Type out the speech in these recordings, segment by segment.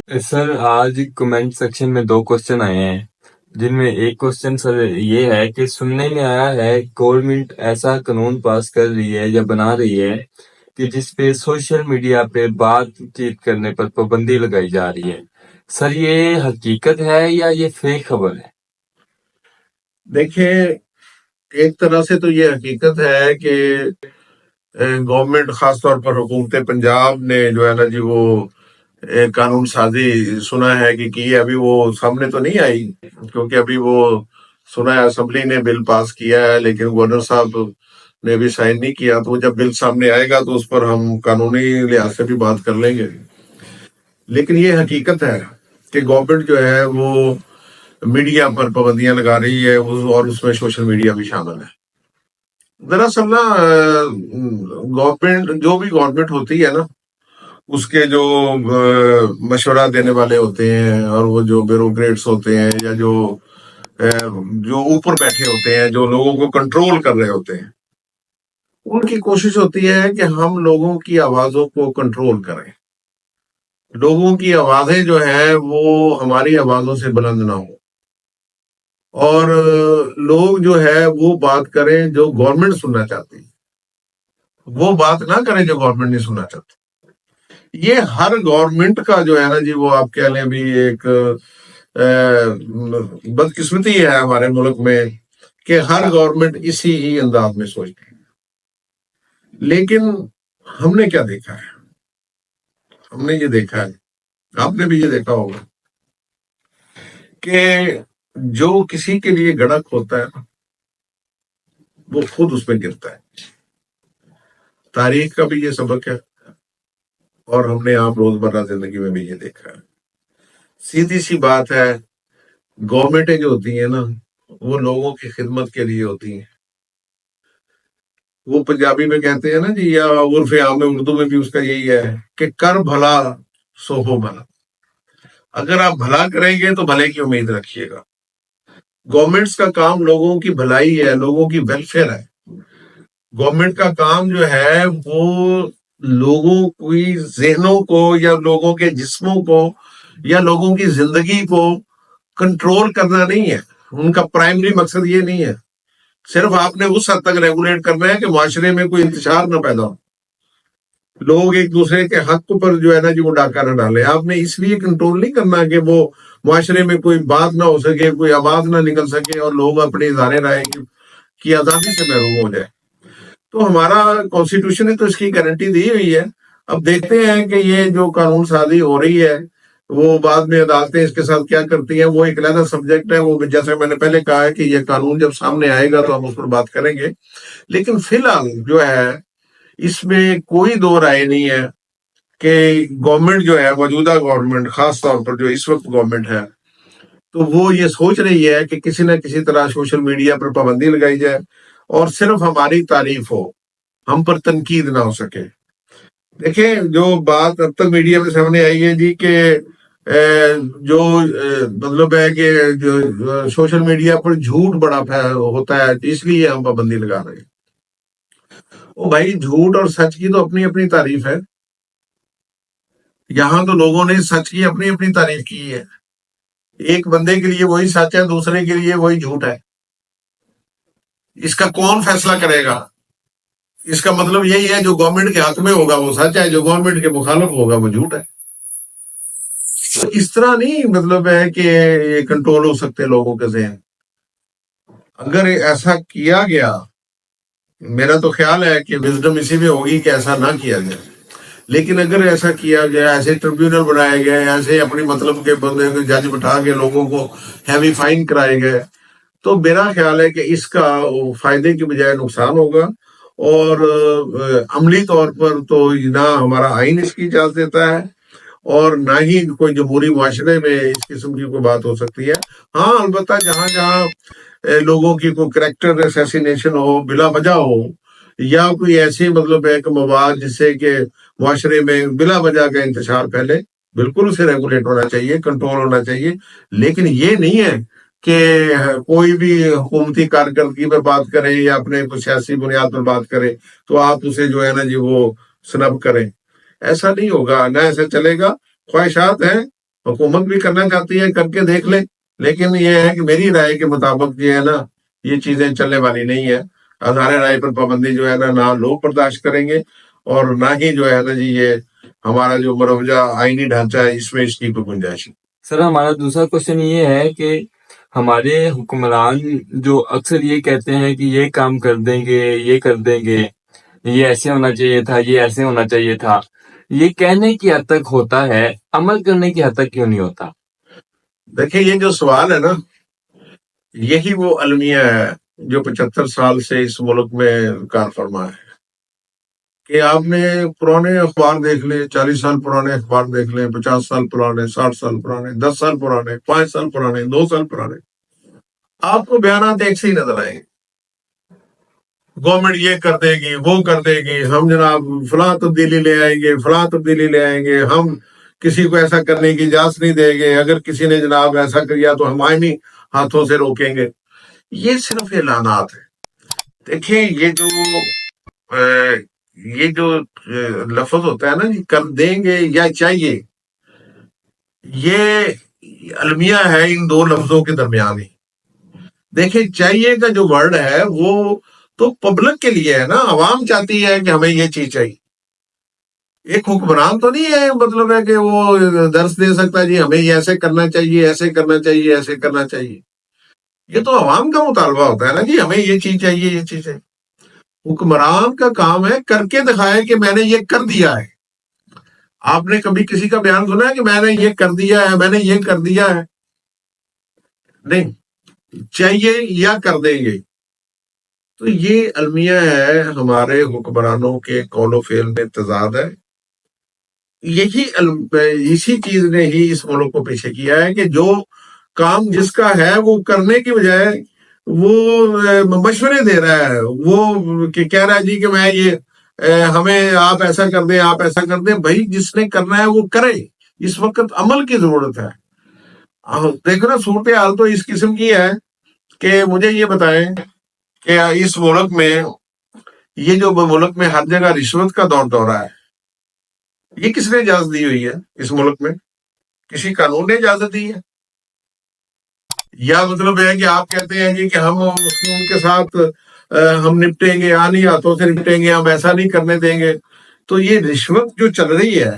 سر آج comment section میں 2 question آئے ہیں، جن میں ایک کوسچن سر یہ ہے کہ سننے میں آیا ہے گورنمنٹ ایسا قانون پاس کر رہی ہے یا بنا رہی ہے کہ جس پہ سوشل میڈیا پہ بات چیت کرنے پر پابندی لگائی جا رہی ہے۔ سر یہ حقیقت ہے یا یہ فیک خبر ہے؟ دیکھیں، ایک طرح سے تو یہ حقیقت ہے کہ گورنمنٹ خاص طور پر حکومت پنجاب نے جو ہے نا جی وہ قانون سازی سنا ہے کہ کی ہے۔ ابھی وہ سامنے تو نہیں آئی، کیونکہ ابھی وہ سنا ہے اسمبلی نے بل پاس کیا ہے، لیکن گورنر صاحب نے بھی سائن نہیں کیا۔ تو جب بل سامنے آئے گا تو اس پر ہم قانونی لحاظ سے بھی بات کر لیں گے۔ لیکن یہ حقیقت ہے کہ گورنمنٹ جو ہے وہ میڈیا پر پابندیاں لگا رہی ہے، اور اس میں سوشل میڈیا بھی شامل ہے۔ دراصل نا گورنمنٹ، جو بھی گورنمنٹ ہوتی ہے نا، اس کے جو مشورہ دینے والے ہوتے ہیں، اور وہ جو بیوروکریٹس ہوتے ہیں، یا جو اوپر بیٹھے ہوتے ہیں، جو لوگوں کو کنٹرول کر رہے ہوتے ہیں، ان کی کوشش ہوتی ہے کہ ہم لوگوں کی آوازوں کو کنٹرول کریں، لوگوں کی آوازیں جو ہیں وہ ہماری آوازوں سے بلند نہ ہوں، اور لوگ جو ہے وہ بات کریں جو گورنمنٹ سننا چاہتی ہے، وہ بات نہ کریں جو گورنمنٹ نہیں سننا چاہتی۔ یہ ہر گورنمنٹ کا جو ہے نا جی وہ آپ کہہ لیں بھی ایک بدقسمتی ہے ہمارے ملک میں کہ ہر گورنمنٹ اسی ہی انداز میں سوچتی ہے۔ لیکن ہم نے کیا دیکھا ہے؟ ہم نے یہ دیکھا ہے، آپ نے بھی یہ دیکھا ہوگا کہ جو کسی کے لیے گڑھا ہوتا ہے نا، وہ خود اس میں گرتا ہے۔ تاریخ کا بھی یہ سبق ہے، اور ہم نے عام روزمرہ زندگی میں بھی یہ دیکھا ہے۔ سیدھی سی بات ہے، گورنمنٹیں جو ہوتی ہیں نا، وہ لوگوں کی خدمت کے لیے ہوتی ہیں۔ وہ پنجابی میں کہتے ہیں نا جی، یا عرف عام میں اردو میں بھی اس کا یہی ہے کہ کر بھلا سو ہو بھلا۔ اگر آپ بھلا کریں گے تو بھلے کی امید رکھیے گا۔ گورنمنٹس کا کام لوگوں کی بھلائی ہے، لوگوں کی ویلفیئر ہے۔ گورنمنٹ کا کام جو ہے وہ لوگوں کی ذہنوں کو، یا لوگوں کے جسموں کو، یا لوگوں کی زندگی کو کنٹرول کرنا نہیں ہے۔ ان کا پرائمری مقصد یہ نہیں ہے۔ صرف آپ نے اس حد تک ریگولیٹ کرنا ہے کہ معاشرے میں کوئی انتشار نہ پیدا ہو، لوگ ایک دوسرے کے حق پر جو ہے نا جی وہ ڈاکہ نہ ڈالے۔ آپ نے اس لیے کنٹرول نہیں کرنا کہ وہ معاشرے میں کوئی بات نہ ہو سکے، کوئی آواز نہ نکل سکے، اور لوگ اپنے اظہار رائے کی آزادی سے محروم ہو جائے۔ تو ہمارا کانسٹیٹیوشن نے تو اس کی گارنٹی دی ہوئی ہے۔ اب دیکھتے ہیں کہ یہ جو قانون سازی ہو رہی ہے، وہ بعد میں عدالتیں اس کے ساتھ کیا کرتی ہیں، وہ ایک علیحدہ سبجیکٹ ہے۔ وہ جیسے میں نے پہلے کہا ہے کہ یہ قانون جب سامنے آئے گا تو ہم اس پر بات کریں گے۔ لیکن فی الحال جو ہے اس میں کوئی دو رائے نہیں ہے کہ گورنمنٹ جو ہے، موجودہ گورنمنٹ، خاص طور پر جو اس وقت گورنمنٹ ہے، تو وہ یہ سوچ رہی ہے کہ کسی نہ کسی طرح سوشل میڈیا پر پابندی لگائی جائے، اور صرف ہماری تعریف ہو، ہم پر تنقید نہ ہو سکے۔ دیکھیں، جو بات اب تک میڈیا میں سامنے آئی ہے جی کہ جو مطلب ہے کہ جو سوشل میڈیا پر جھوٹ بڑا ہوتا ہے، اس لیے ہم پابندی لگا رہے ہیں۔ او بھائی، جھوٹ اور سچ کی تو اپنی اپنی تعریف ہے۔ یہاں تو لوگوں نے سچ کی اپنی اپنی تعریف کی ہے۔ ایک بندے کے لیے وہی سچ ہے، دوسرے کے لیے وہی جھوٹ ہے۔ اس کا کون فیصلہ کرے گا؟ اس کا مطلب یہی ہے جو گورنمنٹ کے حق میں ہوگا وہ سچ ہے، جو گورنمنٹ کے مخالف ہوگا وہ جھوٹ ہے۔ تو اس طرح نہیں مطلب ہے کہ یہ کنٹرول ہو سکتے لوگوں کے ذہن۔ اگر ایسا کیا گیا، میرا تو خیال ہے کہ وزڈم اسی میں ہوگی کہ ایسا نہ کیا جائے، لیکن اگر ایسا کیا گیا، ایسے ٹریبیونل بنائے گئے، ایسے اپنی مطلب کے بندے کو جج بٹھا کے لوگوں کو ہیوی فائن کرائے گئے، تو میرا خیال ہے کہ اس کا فائدے کی بجائے نقصان ہوگا۔ اور عملی طور پر تو نہ ہمارا آئین اس کی اجازت دیتا ہے، اور نہ ہی کوئی جمہوری معاشرے میں اس قسم کی کوئی بات ہو سکتی ہے۔ ہاں، البتہ جہاں جہاں لوگوں کی کوئی کریکٹر اسیسینیشن ہو، بلا وجہ ہو، یا کوئی ایسی مطلب ہے کہ مواد جس سے کہ معاشرے میں بلا وجہ کا انتشار پھیلے، بالکل اسے ریگولیٹ ہونا چاہیے، کنٹرول ہونا چاہیے۔ لیکن یہ نہیں ہے کہ کوئی بھی حکومتی کارکردگی پر بات کرے یا اپنے کوئی سیاسی بنیاد پر بات کرے تو آپ اسے جو ہے نا جی وہ سنب کریں۔ ایسا نہیں ہوگا، نہ ایسا چلے گا۔ خواہشات ہیں، حکومت بھی کرنا چاہتی ہے، کر کے دیکھ لے، لیکن یہ ہے کہ میری رائے کے مطابق جو ہے نا یہ چیزیں چلنے والی نہیں ہے۔ اظہار رائے پر پابندی جو ہے نا نہ لوگ برداشت کریں گے اور نہ ہی جو ہے نا جی یہ ہمارا جو مروجہ آئینی ڈھانچہ ہے اس میں اس کی کوئی گنجائش نہیں۔ سر ہمارا دوسرا کوشچن یہ ہے کہ ہمارے حکمران جو اکثر یہ کہتے ہیں کہ یہ کام کر دیں گے، یہ کر دیں گے، یہ ایسے ہونا چاہیے تھا، یہ ایسے ہونا چاہیے تھا، یہ کہنے کی حد تک ہوتا ہے، عمل کرنے کی حد تک کیوں نہیں ہوتا؟ دیکھیں یہ جو سوال ہے نا یہی وہ المیہ ہے جو 75 سال سے اس ملک میں کار فرما ہے کہ آپ نے پرانے اخبار دیکھ لیں، 40 سال پرانے اخبار دیکھ لیں، 50 سال پرانے، 60 سال پرانے، 10 سال پرانے، 5 سال پرانے، 2 سال پرانے، آپ کو بیانات ایک سے ہی نظر آئیں گے۔ گورنمنٹ یہ کر دے گی، وہ کر دے گی، ہم جناب فلاں تبدیلی لے آئیں گے، فلاں تبدیلی لے آئیں گے، ہم کسی کو ایسا کرنے کی اجازت نہیں دیں گے، اگر کسی نے جناب ایسا کیا تو ہم آئینی ہاتھوں سے روکیں گے۔ یہ صرف اعلانات ہیں۔ دیکھیں یہ جو لفظ ہوتا ہے نا جی کر دیں گے یا چاہیے، یہ المیہ ہے ان دو لفظوں کے درمیان ہی۔ دیکھیں چاہیے کا جو ورڈ ہے وہ تو پبلک کے لیے ہے نا، عوام چاہتی ہے کہ ہمیں یہ چیز چاہیے۔ ایک حکمران تو نہیں ہے مطلب ہے کہ وہ درس دے سکتا جی ہمیں یہ ایسے کرنا چاہیے، ایسے کرنا چاہیے، ایسے کرنا چاہیے۔ یہ تو عوام کا مطالبہ ہوتا ہے نا جی ہمیں یہ چیز چاہیے، یہ چیز چاہیے۔ حکمران کا کام ہے کر کے دکھائے کہ میں نے یہ کر دیا ہے۔ آپ نے کبھی کسی کا بیان سنا ہے کہ میں نے یہ کر دیا ہے، میں نے یہ کر دیا ہے؟ نہیں، چاہیے یا کر دیں گے۔ تو یہ المیہ ہے ہمارے حکمرانوں کے قول و فعل میں تضاد ہے۔ اسی چیز نے ہی اس ملک کو پیچھے کیا ہے کہ جو کام جس کا ہے وہ کرنے کی بجائے وہ مشورے دے رہا ہے، وہ کہ کہہ رہا ہے جی کہ میں یہ ہمیں آپ ایسا کر دیں، آپ ایسا کر دیں۔ بھائی جس نے کرنا ہے وہ کرے، اس وقت عمل کی ضرورت ہے۔ دیکھو نا صورتحال تو اس قسم کی ہے کہ مجھے یہ بتائیں کہ اس ملک میں یہ جو ملک میں ہر جگہ رشوت کا دورہ ہے، یہ کس نے اجازت دی ہوئی ہے اس ملک میں؟ کسی قانون نے اجازت دی ہے؟ یا مطلب ہے کہ آپ کہتے ہیں جی کہ ہم ان کے ساتھ ہم نپٹیں گے، آنی ہاتھوں سے نپٹیں گے، ہم ایسا نہیں کرنے دیں گے۔ تو یہ رشوت جو چل رہی ہے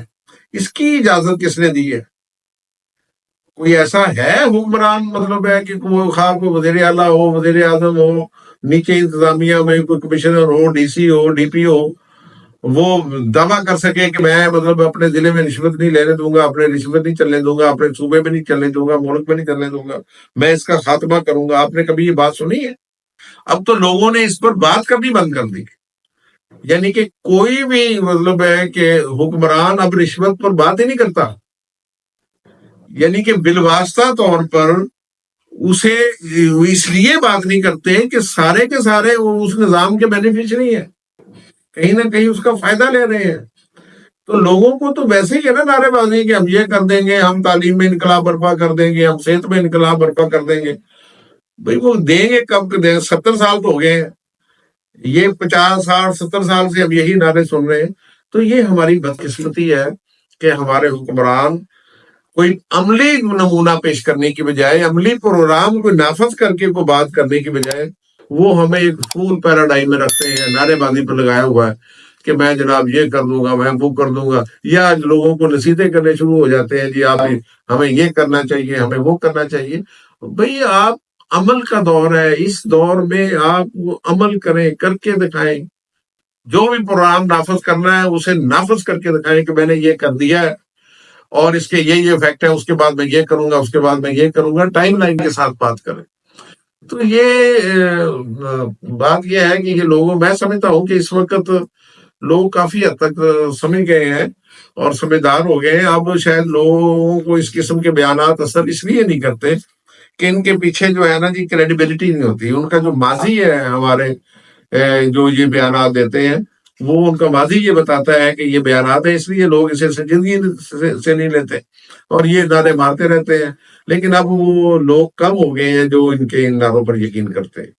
اس کی اجازت کس نے دی ہے؟ کوئی ایسا ہے حکمران مطلب ہے کہ وہ خواہ کوئی وزیر اعلیٰ ہو، وزیر اعظم ہو، نیچے انتظامیہ میں کوئی کمشنر ہو، ڈی سی ہو، ڈی پی ہو، وہ دعویٰ کر سکے کہ میں مطلب اپنے ضلع میں رشوت نہیں لینے دوں گا، اپنے رشوت نہیں چلنے دوں گا، اپنے صوبے میں نہیں چلنے دوں گا، ملک میں نہیں چلنے دوں گا، میں اس کا خاتمہ کروں گا؟ آپ نے کبھی یہ بات سنی ہے؟ اب تو لوگوں نے اس پر بات کرنی بند کر دی، یعنی کہ کوئی بھی مطلب ہے کہ حکمران اب رشوت پر بات ہی نہیں کرتا، یعنی کہ بالواسطہ طور پر اسے اس لیے بات نہیں کرتے کہ سارے کے سارے اس نظام کے بینیفیشری ہیں، کہیں نہ کہیں اس کا فائدہ لے رہے ہیں۔ تو لوگوں کو تو ویسے ہی ہے نا نعرے بازی کہ ہم یہ کر دیں گے، ہم تعلیم میں انقلاب برپا کر دیں گے، ہم صحت میں انقلاب برپا کر دیں گے۔ بھئی وہ دیں گے کب دیں گے؟ 70 سال تو ہو گئے ہیں، یہ 50 60 70 سال سے اب یہی نعرے سن رہے ہیں۔ تو یہ ہماری بدقسمتی ہے کہ ہمارے حکمران کوئی عملی نمونہ پیش کرنے کی بجائے، عملی پروگرام کو نافذ کر کے کوئی بات کرنے کی بجائے وہ ہمیں ایک فول پیراڈائم میں رکھتے ہیں، نعرے بازی پر لگایا ہوا ہے کہ میں جناب یہ کر دوں گا، میں وہ کر دوں گا، یا لوگوں کو نصیحتیں کرنے شروع ہو جاتے ہیں جی آپ ہمیں یہ کرنا چاہیے، ہمیں وہ کرنا چاہیے۔ بھئی آپ عمل کا دور ہے، اس دور میں آپ وہ عمل کریں، کر کے دکھائیں، جو بھی پروگرام نافذ کرنا ہے اسے نافذ کر کے دکھائیں کہ میں نے یہ کر دیا ہے اور اس کے یہ افیکٹ ہے، اس کے بعد میں یہ کروں گا، اس کے بعد میں یہ کروں گا، ٹائم لائن کے ساتھ بات کریں۔ تو یہ بات یہ ہے کہ یہ لوگوں، میں سمجھتا ہوں کہ اس وقت لوگ کافی حد تک سمجھ گئے ہیں اور سمجھدار ہو گئے ہیں۔ اب شاید لوگوں کو اس قسم کے بیانات اثر اس لیے نہیں کرتے کہ ان کے پیچھے جو ہے نا جی کریڈیبلٹی نہیں ہوتی، ان کا جو ماضی ہے ہمارے جو یہ بیانات دیتے ہیں وہ ان کا ماضی یہ بتاتا ہے کہ یہ بیانات ہیں، اس لیے لوگ اسے سنجیدگی سے نہیں لیتے اور یہ نعرے مارتے رہتے ہیں۔ لیکن اب وہ لوگ کم ہو گئے ہیں جو ان کے ان نعروں پر یقین کرتے ہیں۔